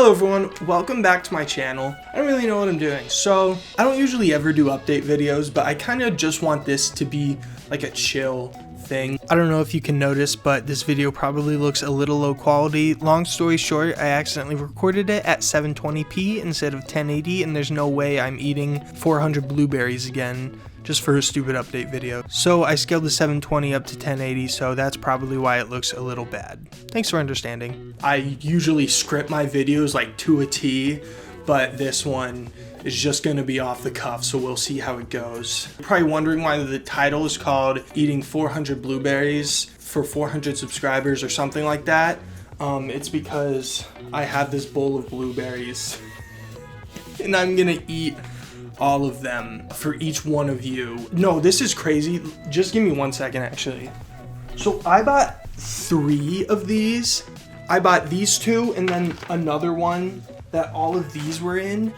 Hello everyone, welcome back to my channel. I don't really know what I'm doing, so I don't usually ever do update videos, but I kind of just want this to be like a chill thing. I don't know if you can notice, but this video probably looks a little low quality. Long story short, I accidentally recorded it at 720p instead of 1080, and there's no way I'm eating 400 blueberries again just for a stupid update video. So I scaled the 720 up to 1080, so that's probably why it looks a little bad. Thanks for understanding. I usually script my videos like to a T, but this one is just gonna be off the cuff, so we'll see how it goes. You're probably wondering why the title is called Eating 400 Blueberries for 400 subscribers or something like that. It's because I have this bowl of blueberries and I'm gonna eat all of them for each one of you. No, this is crazy. Just give me 1 second actually. So I bought 3 of these. I bought these 2 and then another one that all of these were in.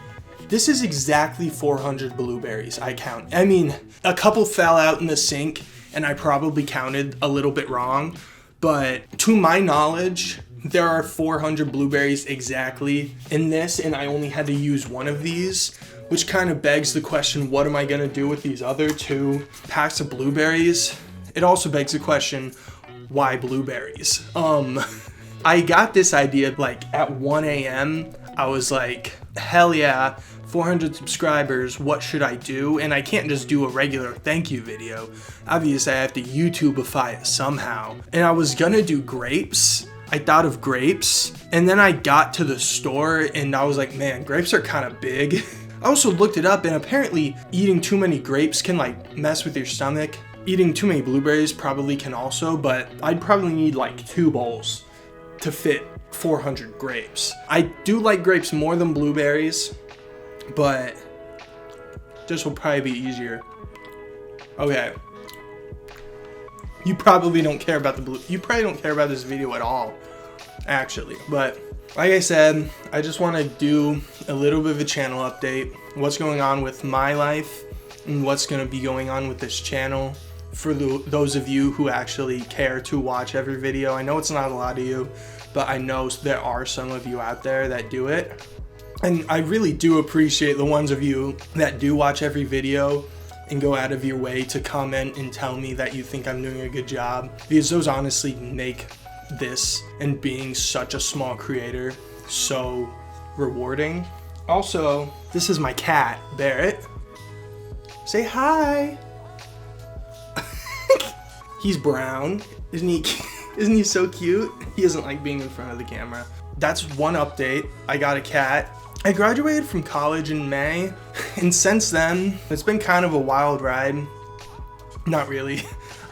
This is exactly 400 blueberries, I count. I mean, a couple fell out in the sink and I probably counted a little bit wrong, but to my knowledge, there are 400 blueberries exactly in this, and I only had to use one of these, which kind of begs the question, what am I gonna do with these other 2 packs of blueberries? It also begs the question, why blueberries? I got this idea like at 1 a.m. I was like, hell yeah, 400 subscribers, what should I do? And I can't just do a regular thank you video. Obviously I have to YouTubeify it somehow. And I was gonna do grapes. I thought of grapes, and then I got to the store and I was like, man, grapes are kind of big. I also looked it up, and apparently eating too many grapes can like mess with your stomach. Eating too many blueberries probably can also, but I'd probably need like 2 bowls to fit 400 grapes. I do like grapes more than blueberries, but this will probably be easier. Okay. You probably don't care about you probably don't care about this video at all, actually. But like I said, I just want to do a little bit of a channel update, what's going on with my life and what's going to be going on with this channel for those of you who actually care to watch every video. I know it's not a lot of you, but I know there are some of you out there that do it. And I really do appreciate the ones of you that do watch every video and go out of your way to comment and tell me that you think I'm doing a good job, because those honestly make this and being such a small creator so rewarding. Also, this is my cat, Barrett. Say hi. He's brown. Isn't he so cute? He doesn't like being in front of the camera. That's one update. I got a cat. I graduated from college in May, and since then, it's been kind of a wild ride. Not really.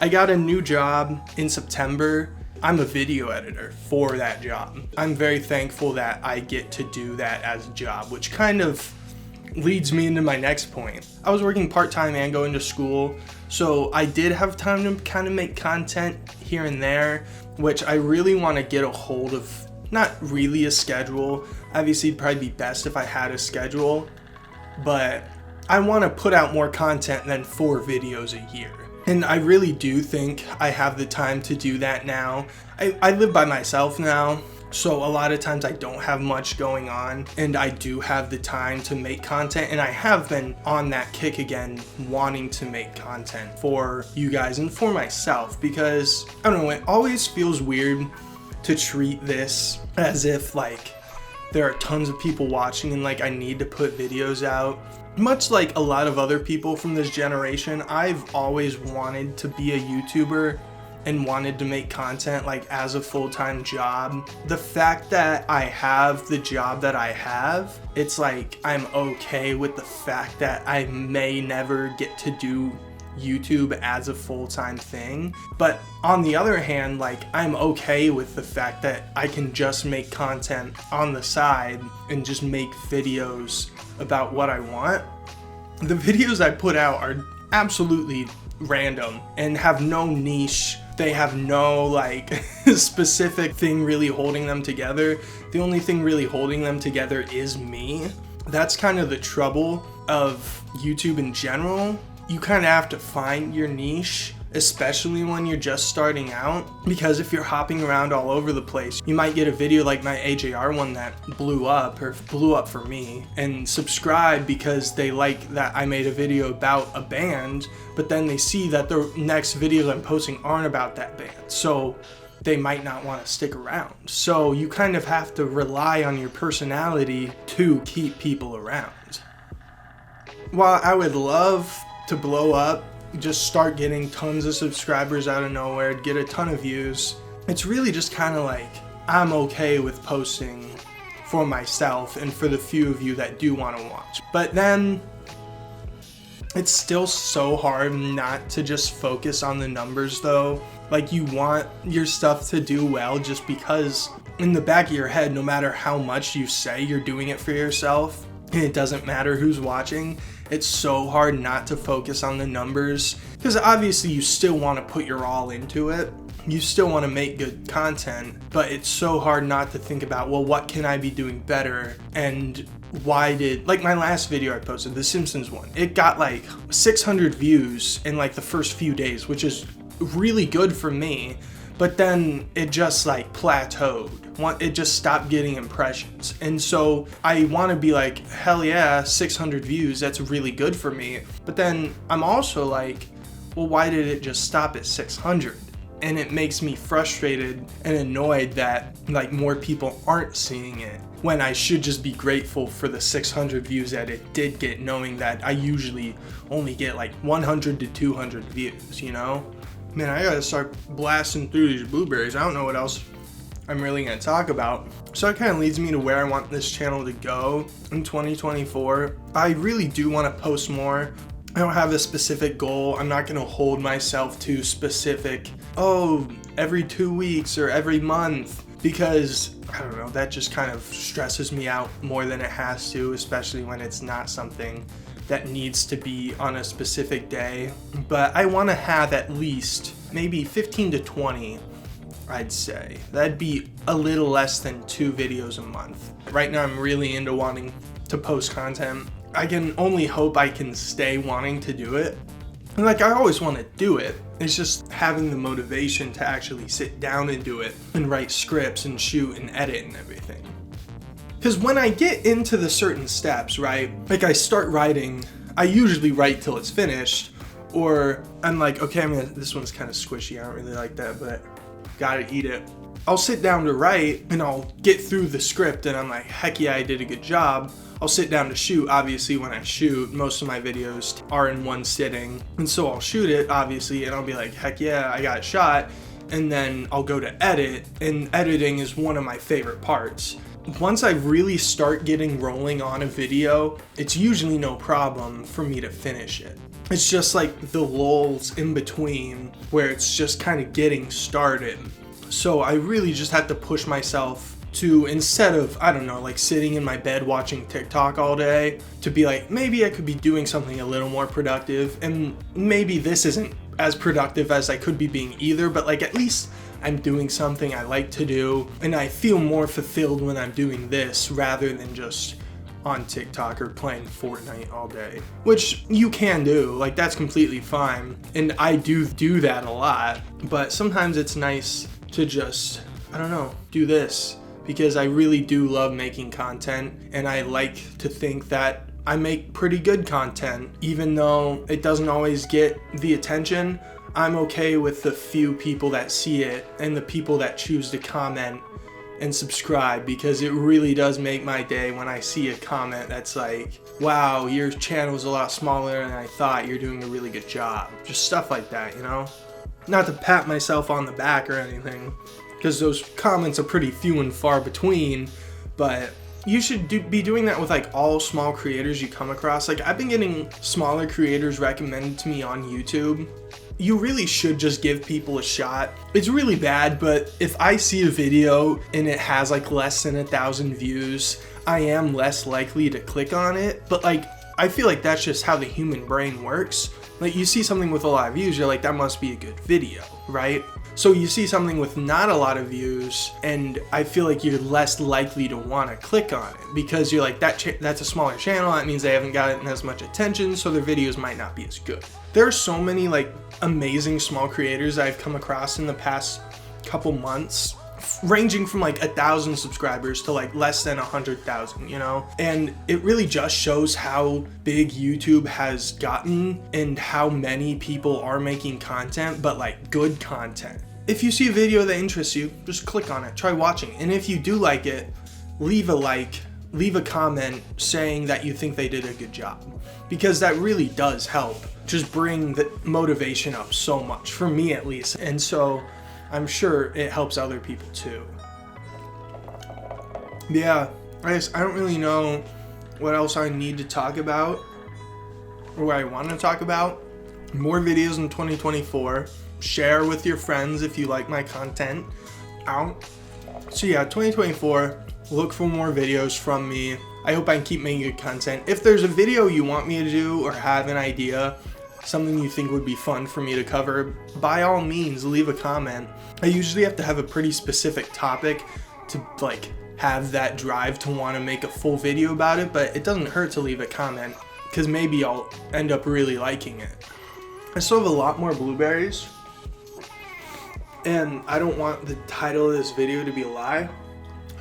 I got a new job in September. I'm a video editor for that job. I'm very thankful that I get to do that as a job, which kind of leads me into my next point. I was working part-time and going to school, so I did have time to kind of make content here and there, which I really want to get a hold of. Not really a schedule. Obviously, it'd probably be best if I had a schedule, but I want to put out more content than 4 videos a year. And I really do think I have the time to do that now. I live by myself now, so a lot of times I don't have much going on, and I do have the time to make content, and I have been on that kick again, wanting to make content for you guys and for myself, because, I don't know, it always feels weird to treat this as if like there are tons of people watching and like I need to put videos out. Much like a lot of other people from this generation, I've always wanted to be a YouTuber and wanted to make content like as a full-time job. The fact that I have the job that I have, it's like I'm okay with the fact that I may never get to do YouTube as a full-time thing. But on the other hand, like I'm okay with the fact that I can just make content on the side and just make videos about what I want. The videos I put out are absolutely random and have no niche. They have no like specific thing really holding them together. The only thing really holding them together is me. That's kind of the trouble of YouTube in general. You kind of have to find your niche especially when you're just starting out, because if you're hopping around all over the place, you might get a video like my AJR one that blew up for me, and subscribe because they like that I made a video about a band, but then they see that the next videos I'm posting aren't about that band, so they might not want to stick around. So you kind of have to rely on your personality to keep people around. While I would love to blow up, just start getting tons of subscribers out of nowhere, get a ton of views, it's really just kind of like, I'm okay with posting for myself and for the few of you that do want to watch. But then it's still so hard not to just focus on the numbers though. Like, you want your stuff to do well just because in the back of your head, no matter how much you say you're doing it for yourself, and it doesn't matter who's watching, it's so hard not to focus on the numbers, because obviously you still want to put your all into it. You still want to make good content, but it's so hard not to think about, well, what can I be doing better? And why did, like my last video I posted, the Simpsons one, it got like 600 views in like the first few days, which is really good for me, but then it just like plateaued. It just stopped getting impressions. And so I want to be like, hell yeah, 600 views, that's really good for me. But then I'm also like, well, why did it just stop at 600? And it makes me frustrated and annoyed that like more people aren't seeing it, when I should just be grateful for the 600 views that it did get, knowing that I usually only get like 100 to 200 views, you know? Man, I gotta start blasting through these blueberries. I don't know what else I'm really gonna talk about. So that kind of leads me to where I want this channel to go in 2024. I really do want to post more. I don't have a specific goal. I'm not gonna hold myself to specific, oh, every 2 weeks or every month, because I don't know, that just kind of stresses me out more than it has to, especially when it's not something that needs to be on a specific day. But I want to have at least maybe 15 to 20, I'd say. That'd be a little less than 2 videos a month. Right now I'm really into wanting to post content. I can only hope I can stay wanting to do it. And like, I always want to do it. It's just having the motivation to actually sit down and do it and write scripts and shoot and edit and everything. Because when I get into the certain steps, right, like I start writing, I usually write till it's finished, or I'm like, okay, this one's kind of squishy, I don't really like that, but gotta eat it. I'll sit down to write and I'll get through the script and I'm like, heck yeah, I did a good job. I'll sit down to shoot. Obviously when I shoot, most of my videos are in one sitting, and so I'll shoot it obviously and I'll be like, heck yeah, I got it shot. And then I'll go to edit, and editing is one of my favorite parts. Once I really start getting rolling on a video, it's usually no problem for me to finish it. It's just like the lulls in between where it's just kind of getting started. So I really just have to push myself to, instead of, I don't know, like sitting in my bed watching TikTok all day, to be like, maybe I could be doing something a little more productive, and maybe this isn't as productive as I could be being either, but like at least I'm doing something I like to do, and I feel more fulfilled when I'm doing this rather than just on TikTok or playing Fortnite all day, which you can do, like that's completely fine, and I do that a lot, but sometimes it's nice to just, I don't know, do this, because I really do love making content, and I like to think that I make pretty good content, even though it doesn't always get the attention. I'm okay with the few people that see it and the people that choose to comment and subscribe, because it really does make my day when I see a comment that's like, wow, your channel's a lot smaller than I thought, you're doing a really good job. Just stuff like that, you know? Not to pat myself on the back or anything, because those comments are pretty few and far between, but you should be doing that with like all small creators you come across. Like, I've been getting smaller creators recommended to me on YouTube. You really should just give people a shot. It's really bad, but if I see a video and it has like less than 1,000 views, I am less likely to click on it. But like, I feel like that's just how the human brain works. Like, you see something with a lot of views, you're like, that must be a good video, right? So you see something with not a lot of views, and I feel like you're less likely to want to click on it because you're like, that's a smaller channel. That means they haven't gotten as much attention, so their videos might not be as good. There are so many like amazing small creators I've come across in the past couple months, ranging from like 1,000 subscribers to like less than 100,000, you know? And it really just shows how big YouTube has gotten and how many people are making content, but like good content. If you see a video that interests you, just click on it, try watching. And if you do like it, leave a like, leave a comment saying that you think they did a good job, because that really does help just bring the motivation up so much, for me at least. And so I'm sure it helps other people too. Yeah, I don't really know what else I need to talk about or what I want to talk about. More videos in 2024. Share with your friends if you like my content out. So yeah, 2024, look for more videos from me. I hope I can keep making good content. If there's a video you want me to do or have an idea, something you think would be fun for me to cover, by all means leave a comment. I usually have to have a pretty specific topic to like have that drive to want to make a full video about it, but it doesn't hurt to leave a comment because maybe I'll end up really liking it. I still have a lot more blueberries, and I don't want the title of this video to be a lie,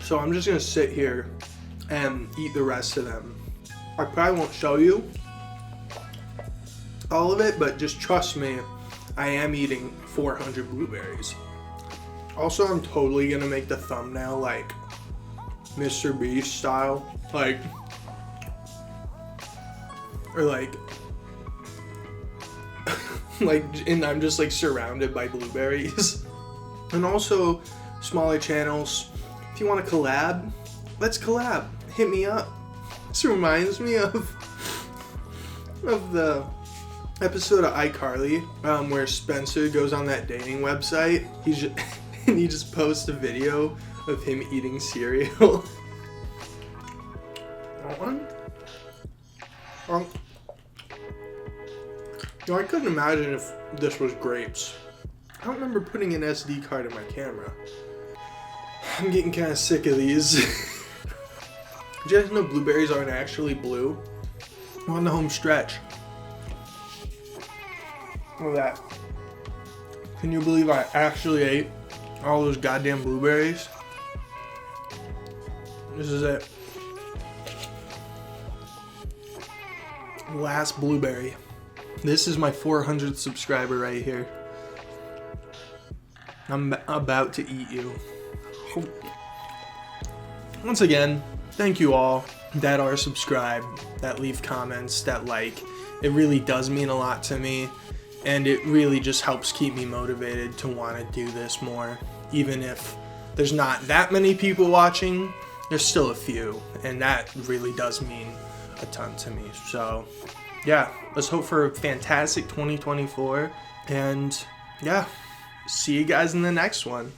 so I'm just gonna sit here and eat the rest of them. I probably won't show you all of it, but just trust me, I am eating 400 blueberries. Also, I'm totally gonna make the thumbnail like Mr. Beast style, like, or like and I'm just like surrounded by blueberries. And also, smaller channels, if you want to collab, let's collab. Hit me up. This reminds me of the episode of iCarly where Spencer goes on that dating website. And he just posts a video of him eating cereal. That one? You know, I couldn't imagine if this was grapes. I don't remember putting an SD card in my camera. I'm getting kind of sick of these. Did you guys know blueberries aren't actually blue? I'm on the home stretch. Look at that. Can you believe I actually ate all those goddamn blueberries? This is it. Last blueberry. This is my 400th subscriber right here. I'm about to eat you. Once again, thank you all that are subscribed, that leave comments, that like. It really does mean a lot to me, and it really just helps keep me motivated to want to do this more. Even if there's not that many people watching, there's still a few, and that really does mean a ton to me. So yeah, let's hope for a fantastic 2024, and yeah, see you guys in the next one.